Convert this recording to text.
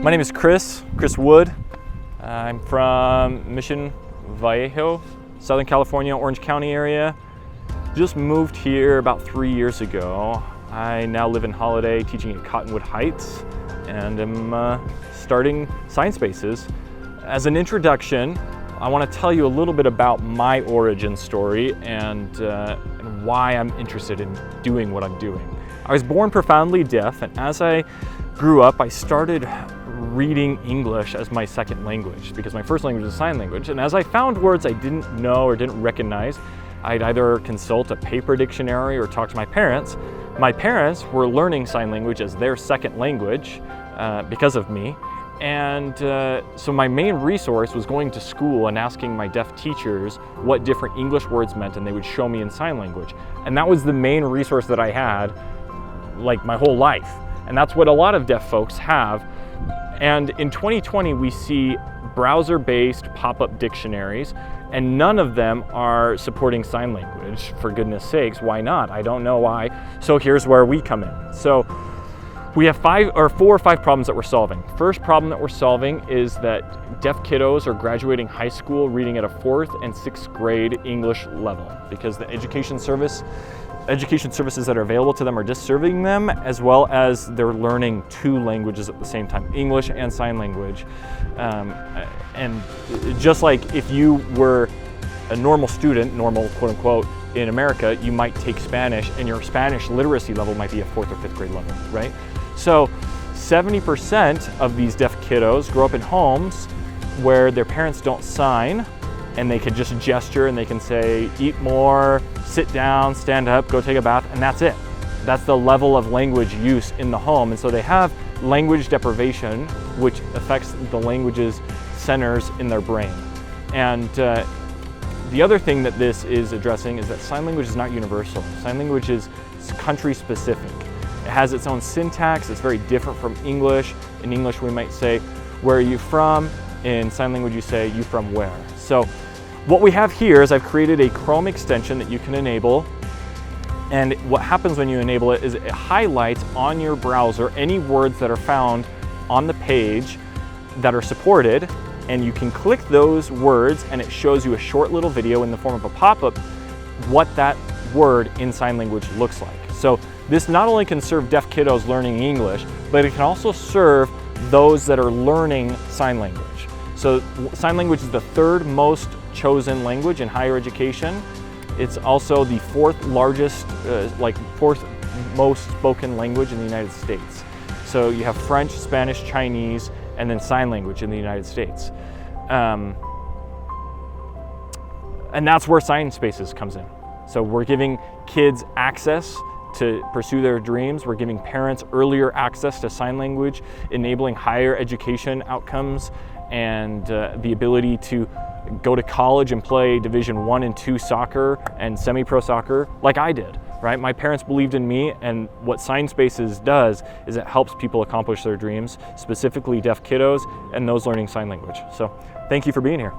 My name is Chris Wood. I'm from Mission Viejo, Southern California, Orange County area. Just moved here about 3 years ago. I now live in Holiday, teaching at Cottonwood Heights, and am starting Signspaces. As an introduction, I want to tell you a little bit about my origin story and why I'm interested in doing what I'm doing. I was born profoundly deaf, and as I grew up, I started reading English as my second language because my first language is sign language. And as I found words I didn't know or didn't recognize, I'd either consult a paper dictionary or talk to my parents. My parents were learning sign language as their second language because of me. And so my main resource was going to school and asking my deaf teachers what different English words meant, and they would show me in sign language. And that was the main resource that I had like my whole life. And that's what a lot of deaf folks have. And in 2020, we see browser-based pop-up dictionaries, and none of them are supporting sign language. For goodness sakes, why not? I don't know why. So here's where we come in. So we have 4 or 5 problems that we're solving. First problem that we're solving is that deaf kiddos are graduating high school reading at a 4th and 6th grade English level because the education services that are available to them are just serving them, as well as they're learning 2 languages at the same time, English and sign language. And just like if you were a normal student, normal quote unquote, in America, you might take Spanish and your Spanish literacy level might be a 4th or 5th grade level, right? So 70% of these deaf kiddos grow up in homes where their parents don't sign, and they can just gesture and they can say, eat more, sit down, stand up, go take a bath, and that's it. That's the level of language use in the home. And so they have language deprivation, which affects the language's centers in their brain. And the other thing that this is addressing is that sign language is not universal. Sign language is country specific. It has its own syntax. It's very different from English. In English, we might say, where are you from? In sign language, you say, you from where? So what we have here is I've created a Chrome extension that you can enable. And what happens when you enable it is it highlights on your browser any words that are found on the page that are supported. And you can click those words and it shows you a short little video in the form of a pop-up what that word in sign language looks like. So this not only can serve deaf kiddos learning English, but it can also serve those that are learning sign language. So sign language is the 3rd most chosen language in higher education. It's also the 4th largest, 4th most spoken language in the United States. So you have French, Spanish, Chinese, and then sign language in the United States. And that's where Signspaces comes in. So we're giving kids access to pursue their dreams. We're giving parents earlier access to sign language, enabling higher education outcomes and the ability to go to college and play Division 1 and 2 soccer and semi-pro soccer like I did, right? My parents believed in me, and what Signspaces does is it helps people accomplish their dreams, specifically deaf kiddos and those learning sign language. So thank you for being here.